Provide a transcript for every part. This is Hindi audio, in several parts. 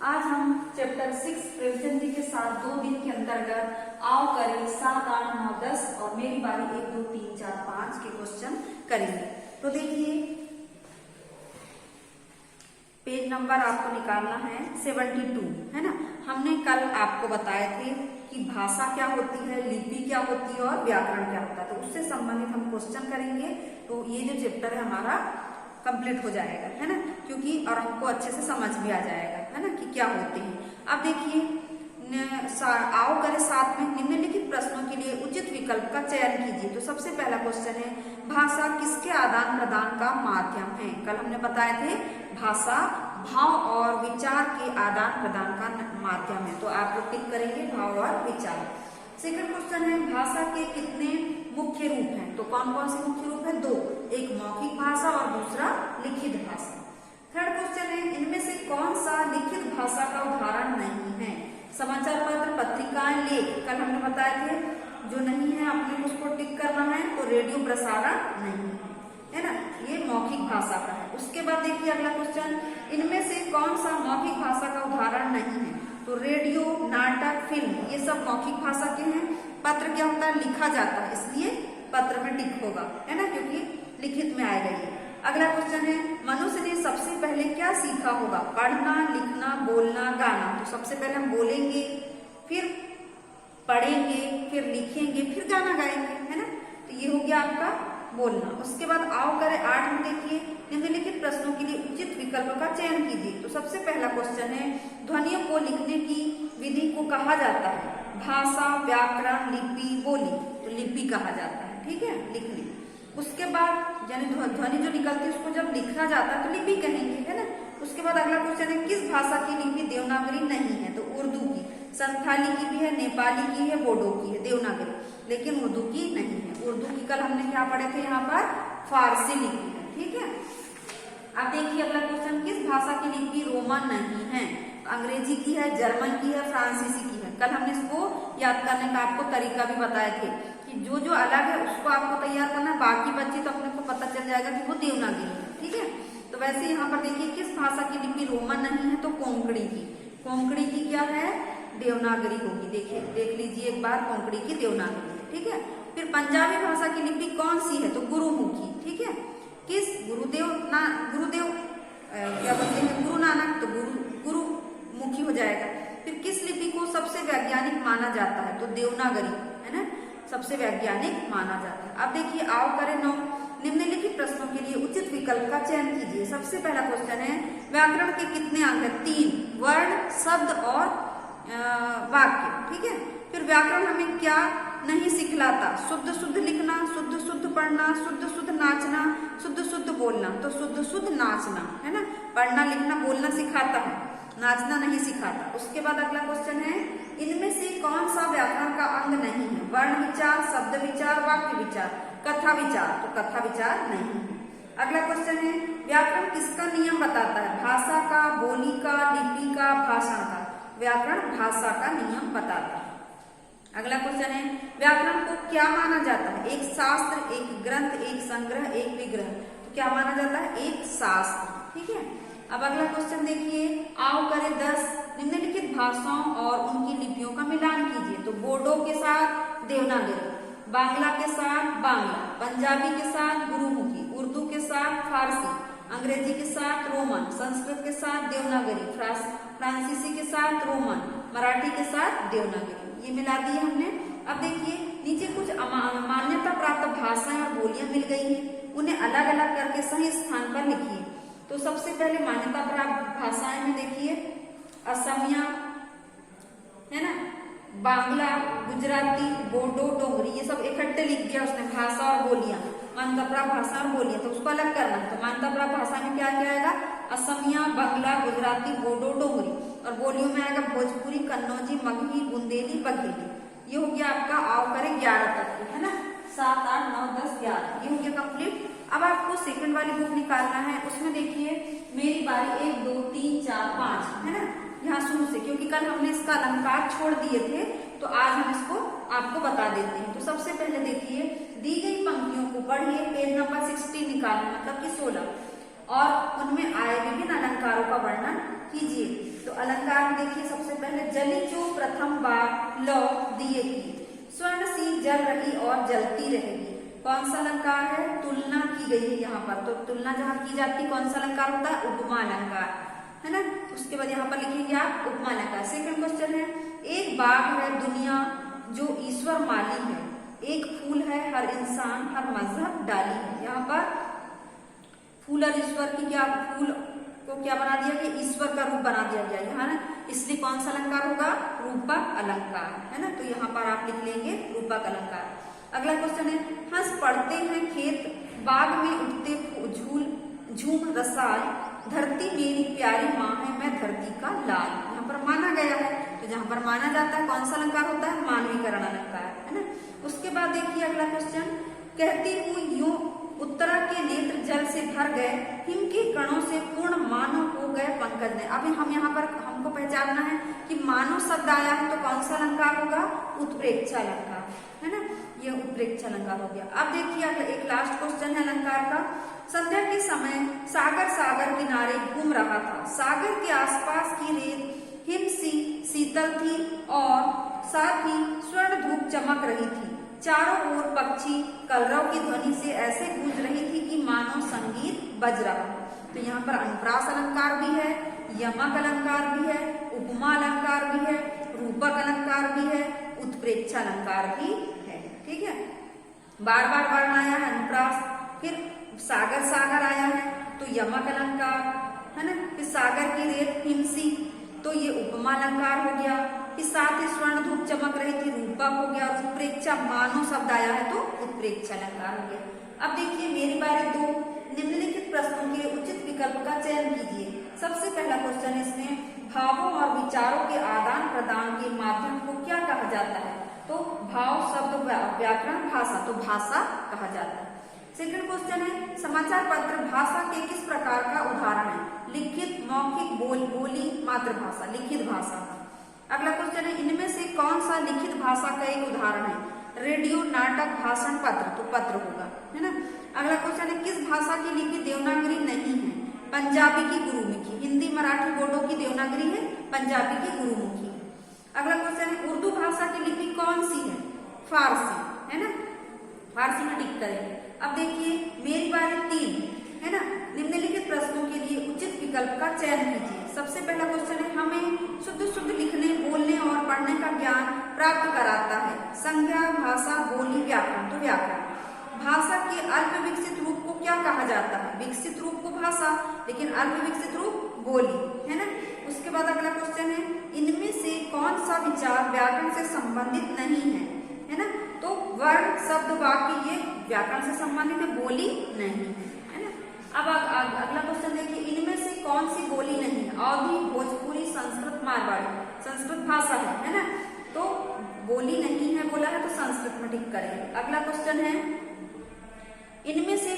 आज हम चैप्टर 6 प्रेजेंटी के साथ 2 दिन के अंतर्गत आओ करें 7, 8, 9, 10 और मेरी बारी 1, 2, 3, 4, 5 के क्वेश्चन करेंगे। तो देखिए पेज नंबर आपको निकालना है 72, है ना। हमने कल आपको बताए थे कि भाषा क्या होती है, लिपि क्या होती है और व्याकरण क्या होता है। तो उससे संबंधित हम क्वेश्चन करेंगे। तो ये जो चैप्टर है हमारा कंप्लीट हो जाएगा, है ना, क्योंकि और हमको अच्छे से समझ भी आ जाएगा, है ना, कि क्या होते हैं। अब देखिए आओ करें 7 में निम्नलिखित प्रश्नों के लिए उचित विकल्प का चयन कीजिए। तो सबसे पहला क्वेश्चन है भाषा किसके आदान प्रदान का माध्यम है। कल हमने बताए थे भाषा भाव और विचार के आदान प्रदान का माध्यम है। तो आप लोग टिक करेंगे भाव और विचार। सेकंड क्वेश्चन है भाषा के कितने मुख्य रूप हैं। तो कौन कौन से मुख्य रूप है? 2, एक मौखिक भाषा और दूसरा लिखित भाषा। थर्ड क्वेश्चन है इनमें से कौन सा लिखित भाषा का उदाहरण नहीं है। समाचार पत्र, पत्रिकाएं, लेख कल हमने बताए थे जो नहीं है आपने उसको टिक करना है। तो रेडियो प्रसारण नहीं है ना, ये मौखिक भाषा का है। उसके बाद देखिए अगला क्वेश्चन इनमें से कौन सा मौखिक भाषा का उदाहरण नहीं है। तो रेडियो, नाटक, फिल्म ये सब मौखिक भाषा के हैं। पत्र क्या होता है? लिखा जाता है, इसलिए पत्र में टिक होगा, है ना, क्योंकि लिखित में आएगा ये। अगला क्वेश्चन है मनुष्य ने सबसे पहले क्या सीखा होगा? पढ़ना, लिखना, बोलना, गाना। तो सबसे पहले हम बोलेंगे, फिर पढ़ेंगे, फिर लिखेंगे, फिर गाना गाएंगे, है ना। तो ये हो गया आपका बोलना। उसके बाद आओ करें 8 में देखिए निम्नलिखित प्रश्नों के लिए उचित विकल्प का चयन कीजिए। तो सबसे पहला क्वेश्चन है ध्वनियों को लिखने की विधि को कहा जाता है भाषा, व्याकरण, लिपि, बोली। तो लिपि कहा जाता है, ठीक है, लिखने। उसके बाद यानी ध्वनि जो निकलती है उसको जब लिखा जाता है तो लिपि कहेंगे, है ना। उसके बाद अगला क्वेश्चन है किस भाषा की लिपि देवनागरी नहीं है। तो उर्दू की, संथाली की भी है, नेपाली की है, बोडो की है देवनागरी, लेकिन उर्दू की नहीं है। उर्दू की कल हमने क्या पढ़े थे यहाँ पर? फारसी लिपि है, ठीक है। अब देखिए अगला क्वेश्चन किस भाषा की लिपि रोमन नहीं है। अंग्रेजी की है, जर्मन की है, फ्रांसीसी की है। कल हमने इसको याद करने का आपको तरीका भी बताए थे कि जो जो अलग है उसको आपको तैयार करना है, बाकी बच्चे तो अपने को पता चल जाएगा कि वो देवनागरी है, ठीक है। तो वैसे यहाँ पर देखिए किस भाषा की लिपि रोमन नहीं है। तो कोंकणी की। कोंकणी की क्या है? देवनागरी होगी। देखिए देख लीजिए एक बार, कोंकणी की देवनागरी है, ठीक है। फिर पंजाबी भाषा की लिपि कौन सी है? तो गुरुमुखी, ठीक है। किस गुरुदेव क्या बोलते हैं? गुरु नानक, तो गुरुमुखी हो जाएगा। फिर किस लिपि को सबसे वैज्ञानिक माना जाता है? तो देवनागरी, है ना, सबसे वैज्ञानिक माना जाता है। अब देखिए आओ करें 9 निम्नलिखित प्रश्नों के लिए उचित विकल्प का चयन कीजिए। सबसे पहला क्वेश्चन है व्याकरण के कितने अंग है? 3, वर्ण, शब्द और वाक्य, ठीक है। फिर व्याकरण हमें क्या नहीं सिखलाता? शुद्ध शुद्ध लिखना, शुद्ध शुद्ध पढ़ना, शुद्ध शुद्ध नाचना, शुद्ध शुद्ध बोलना। तो शुद्ध शुद्ध नाचना, है ना, पढ़ना लिखना बोलना सिखाता है, नाचना नहीं सिखाता। उसके बाद अगला क्वेश्चन है इनमें से कौन सा व्याकरण का अंग नहीं है? वर्ण विचार, शब्द विचार, वाक्य विचार, कथा विचार। तो कथा विचार नहीं है। अगला क्वेश्चन है व्याकरण किसका नियम बताता है? भाषा का, बोली का, लिपि का, भाषण का। व्याकरण भाषा का नियम बताता है। अगला क्वेश्चन है व्याकरण को क्या माना जाता है? एक शास्त्र, एक ग्रंथ, एक संग्रह, एक विग्रह। तो क्या माना जाता है? एक शास्त्र, ठीक है। अब अगला क्वेश्चन देखिए आओ करें 10 निम्नलिखित भाषाओं और उनकी लिपियों का मिलान कीजिए। तो बोडो के साथ देवनागरी, बांग्ला के साथ बांग्ला, पंजाबी के साथ गुरुमुखी, उर्दू के साथ फारसी, अंग्रेजी के साथ रोमन, संस्कृत के साथ देवनागरी, फ्रांसीसी के साथ रोमन, मराठी के साथ देवनागरी। ये मिला दिए हमने। अब देखिए नीचे कुछ मान्यता प्राप्त भाषाएं और बोलियां मिल गई हैं, उन्हें अलग अलग करके सही स्थान पर लिखिए। तो सबसे पहले मान्यता प्राप्त भाषाएं में देखिए असमिया, है ना, बांग्ला, गुजराती, बोडो, डोगरी, ये सब इकट्ठे लिख दिया उसने भाषा और बोलियां, मान्यता प्राप्त भाषा और बोलियां। तो उसको अलग करना। तो मान्यता प्राप्त भाषा में क्या क्या आएगा? असमिया, बांग्ला, गुजराती, बोडो, डोगरी। और बोलियों में आएगा भोजपुरी, कन्नौजी, मगही, बुंदेली, बघेली। ये हो गया आपका आओ करें 11 तक, है ना, 7, 8, 9, 10, 11 ये हो गया कंप्लीट। अब आपको सेकंड वाली बुक निकालना है। उसमें देखिए मेरी बारी 1, 2, 3, 4, 5, है ना, यहाँ शुरू से, क्योंकि कल हमने इसका अलंकार छोड़ दिए थे तो आज हम इसको आपको बता देते हैं। तो सबसे पहले देखिए दी गई पंक्तियों को पढ़िए, पेज नंबर 16 निकालना, मतलब कि 16, और उनमें आए विभिन्न अलंकारों का वर्णन कीजिए। तो अलंकार में देखिए सबसे पहले जली जो प्रथम बार लौ दिए की, स्वर्ण सी जल रही और जलती रहेगी। कौन सा अलंकार है? तुलना की गई है यहाँ पर। तो तुलना जहाँ की जाती है कौन सा अलंकार होता है? उपमा अलंकार, है ना। उसके बाद यहाँ पर लिखेंगे आप उपमा अलंकार। सेकंड क्वेश्चन है, एक बाग है दुनिया जो ईश्वर माली है, एक फूल है हर इंसान हर मजहब डाली है। यहाँ पर फूल और ईश्वर की क्या, फूल को क्या बना दिया कि ईश्वर का रूप बना दिया गया है ना, इसलिए कौन सा अलंकार होगा? रूपक अलंकार, है ना। तो यहाँ पर आप लिख लेंगे रूपक अलंकार। अगला क्वेश्चन है, हंस पड़ते हैं खेत बाग में उठते झूल झूम रसाल, धरती मेरी प्यारी माँ है मैं धरती का लाल। यहाँ पर माना गया है, तो जहाँ पर माना जाता है कौन सा अलंकार होता है? मानवीकरण अलंकार, है ना। उसके बाद देखिए अगला क्वेश्चन, कहती हूँ यूं उत्तरा के नेत्र जल से भर गए, हिम के कणों से पूर्ण मानव हो गए पंकज ने। अभी हम यहाँ पर हमको पहचानना है कि मानव शब्द आया है तो कौन सा अलंकार होगा? उत्प्रेक्षा अलंकार, है ना। यह उत्प्रेक्षा अलंकार हो गया। अब देखिए एक लास्ट क्वेश्चन है अलंकार का। संध्या के समय सागर सागर किनारे घूम रहा था, सागर के आसपास की रेत हिम सी शीतल थी और साथ ही स्वर्ण धूप चमक रही थी, चारों ओर पक्षी कलरव की ध्वनि से ऐसे गूंज रही थी कि मानो संगीत बज रहा है। तो यहाँ पर अनुप्रास अलंकार भी है, यमक अलंकार भी है, उपमा अलंकार भी है, रूपक अलंकार भी है, उत्प्रेक्षा अलंकार भी है। ठीक है, बार बार वर्ण आया है अनुप्रास, फिर सागर सागर आया है तो यमक अलंकार, है ना। फिर सागर की रेत हिमसी तो ये उपमा अलंकार हो गया। फिर साथ ही स्वर्ण धूप चमक रही थी रूपक हो गया। उत्प्रेक्षा मानो शब्द आया है तो उत्प्रेक्षा अलंकार हो गया। अब देखिए मेरी बारी 2, निम्नलिखित प्रश्नों के उचित विकल्प का चयन कीजिए। सबसे पहला क्वेश्चन इसमें, भावों और विचारों के आदान प्रदान के माध्यम को क्या कहा जाता है? तो भाव शब्द व्याकरण भाषा, तो भाषा कहा जाता है। सेकंड क्वेश्चन है, समाचार पत्र भाषा के किस प्रकार का उदाहरण है? लिखित, मौखिक, बोली, मातृभाषा, लिखित भाषा। अगला क्वेश्चन है, इनमें से कौन सा लिखित भाषा का एक उदाहरण है? रेडियो, नाटक, भाषण, पत्र, तो पत्र होगा, है ना। अगला क्वेश्चन है, किस भाषा की लिपि देवनागरी नहीं है? पंजाबी की गुरुमुखी, हिंदी, मराठी, बोडो की देवनागरी है, पंजाबी की गुरुमुखी। अगला क्वेश्चन है, उर्दू भाषा की लिपि कौन सी है? फारसी, है ना, फारसी में टिक करेंगे। अब देखिए मेरी बारी 3, है ना। निम्नलिखित प्रश्नों के लिए उचित विकल्प का चयन कीजिए। सबसे पहला क्वेश्चन है, हमें शुद्ध शुद्ध लिखने, बोलने और पढ़ने का ज्ञान प्राप्त कराता है। संज्ञा, भाषा, बोली, व्याकरण, तो व्याकरण। भाषा के अल्प विकसित रूप को क्या कहा जाता है? विकसित रूप को भाषा, लेकिन अल्प विकसित रूप बोली, है ना। उसके बाद अगला क्वेश्चन है, इनमें से कौन सा विचार व्याकरण से संबंधित नहीं है ना। तो वर्ण, शब्द, वाक्य ये व्याकरण से संबंधित है, बोली नहीं है ना। अब अगला क्वेश्चन देखिए, इनमें से कौन सी बोली नहीं है? अवधी, भोजपुरी, संस्कृत, मारवाड़ी, संस्कृत भाषा है ना। तो बोली नहीं है बोला है तो संस्कृत में टिक करेंगे। अगला क्वेश्चन है, इनमें से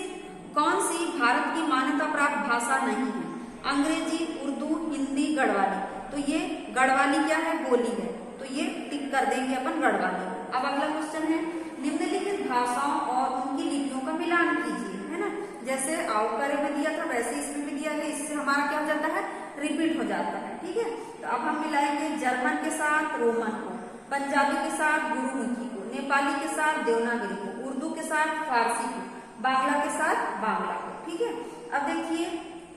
कौन सी भारत की मान्यता प्राप्त भाषा नहीं है? अंग्रेजी, उर्दू, हिंदी, गढ़वाली, तो ये गढ़वाली क्या है? बोली है, तो ये टिक कर देंगे अपन गढ़वाली। अब अगला क्वेश्चन है, निम्नलिखित भाषाओं और उनकी लिपियों का मिलान कीजिए, है ना। जैसे आवकारी में दिया था वैसे इसमें भी दिया है, इससे हमारा क्या हो जाता है? रिपीट हो जाता है। ठीक है, तो अब हम मिलाएंगे जर्मन के साथ रोमन को, पंजाबी के साथ गुरुमुखी को, नेपाली के साथ देवनागरी को, उर्दू के साथ फारसी को, बांग्ला के साथ बांग्ला को। ठीक है, अब देखिए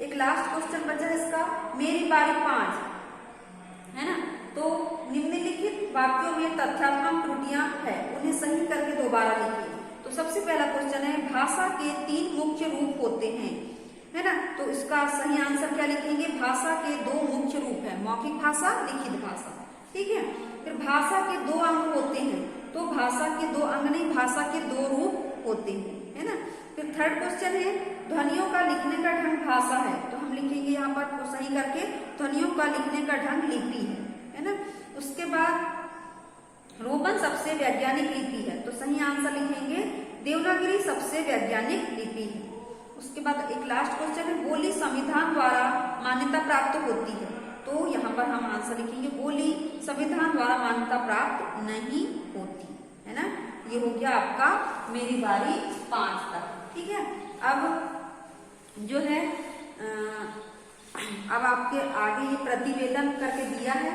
एक लास्ट क्वेश्चन बचा है इसका, मेरी बारी 5, है ना। तो निम्नलिखित वाक्यों में तथ्यात्मक त्रुटियां हैं, उन्हें सही करके दोबारा लिखिए। तो सबसे पहला क्वेश्चन है, भाषा के 3 मुख्य रूप होते हैं, है ना। तो इसका सही आंसर क्या लिखेंगे? भाषा के 2 मुख्य रूप है, मौखिक भाषा, लिखित भाषा। ठीक है, फिर भाषा के 2 अंग होते हैं, तो भाषा के 2 अंग नहीं, भाषा के 2 रूप होते हैं, है ना। फिर थर्ड क्वेश्चन है, ध्वनियों का लिखने का ढंग भाषा है, तो हम लिखेंगे यहाँ पर सही करके, ध्वनियों का लिखने का ढंग लिपि है ना। उसके बाद रोमन सबसे वैज्ञानिक लिपि है, तो सही आंसर लिखेंगे देवनागरी सबसे वैज्ञानिक लिपि है। उसके बाद एक लास्ट क्वेश्चन है, बोली संविधान द्वारा मान्यता प्राप्त होती है, तो यहाँ पर हम आंसर लिखेंगे बोली संविधान द्वारा मान्यता प्राप्त नहीं होती, है ना। ये हो गया आपका मेरी बारी 5 तक। ठीक है, अब जो है अब आपके आगे ये प्रतिवेदन करके दिया है,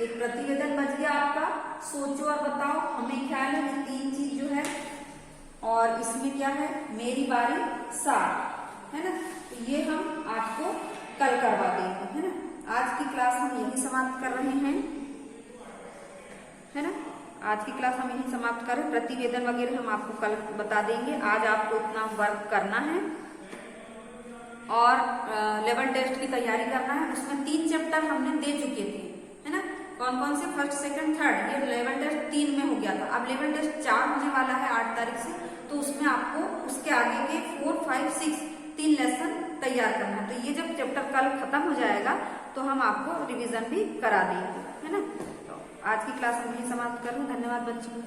एक प्रतिवेदन बच गया आपका, सोचो और बताओ। हमें ख्याल है ये 3 चीज जो है, और इसमें क्या है, मेरी बारी 7 है ना। तो ये हम आपको कल करवा देंगे, है ना। आज की क्लास हम यही समाप्त कर रहे हैं, है ना। आज की क्लास हम यही समाप्त करें, प्रतिवेदन वगैरह हम आपको कल बता देंगे। आज आपको इतना वर्क करना है और लेवल टेस्ट की तैयारी करना है। उसमें 3 चैप्टर हमने दे चुके थे, है ना। कौन कौन से, फर्स्ट सेकंड थर्ड, ये लेवल टेस्ट 3 में हो गया था। अब लेवल टेस्ट 4 होने वाला है 8 तारीख से, तो उसमें आपको उसके आगे के 4, 5, 6 3 लेसन तैयार करना है। तो ये जब चैप्टर कल खत्म हो जाएगा तो हम आपको रिवीजन भी करा देंगे, है ना। तो आज की क्लास हम यही समाप्त करूँ। धन्यवाद बच्चों।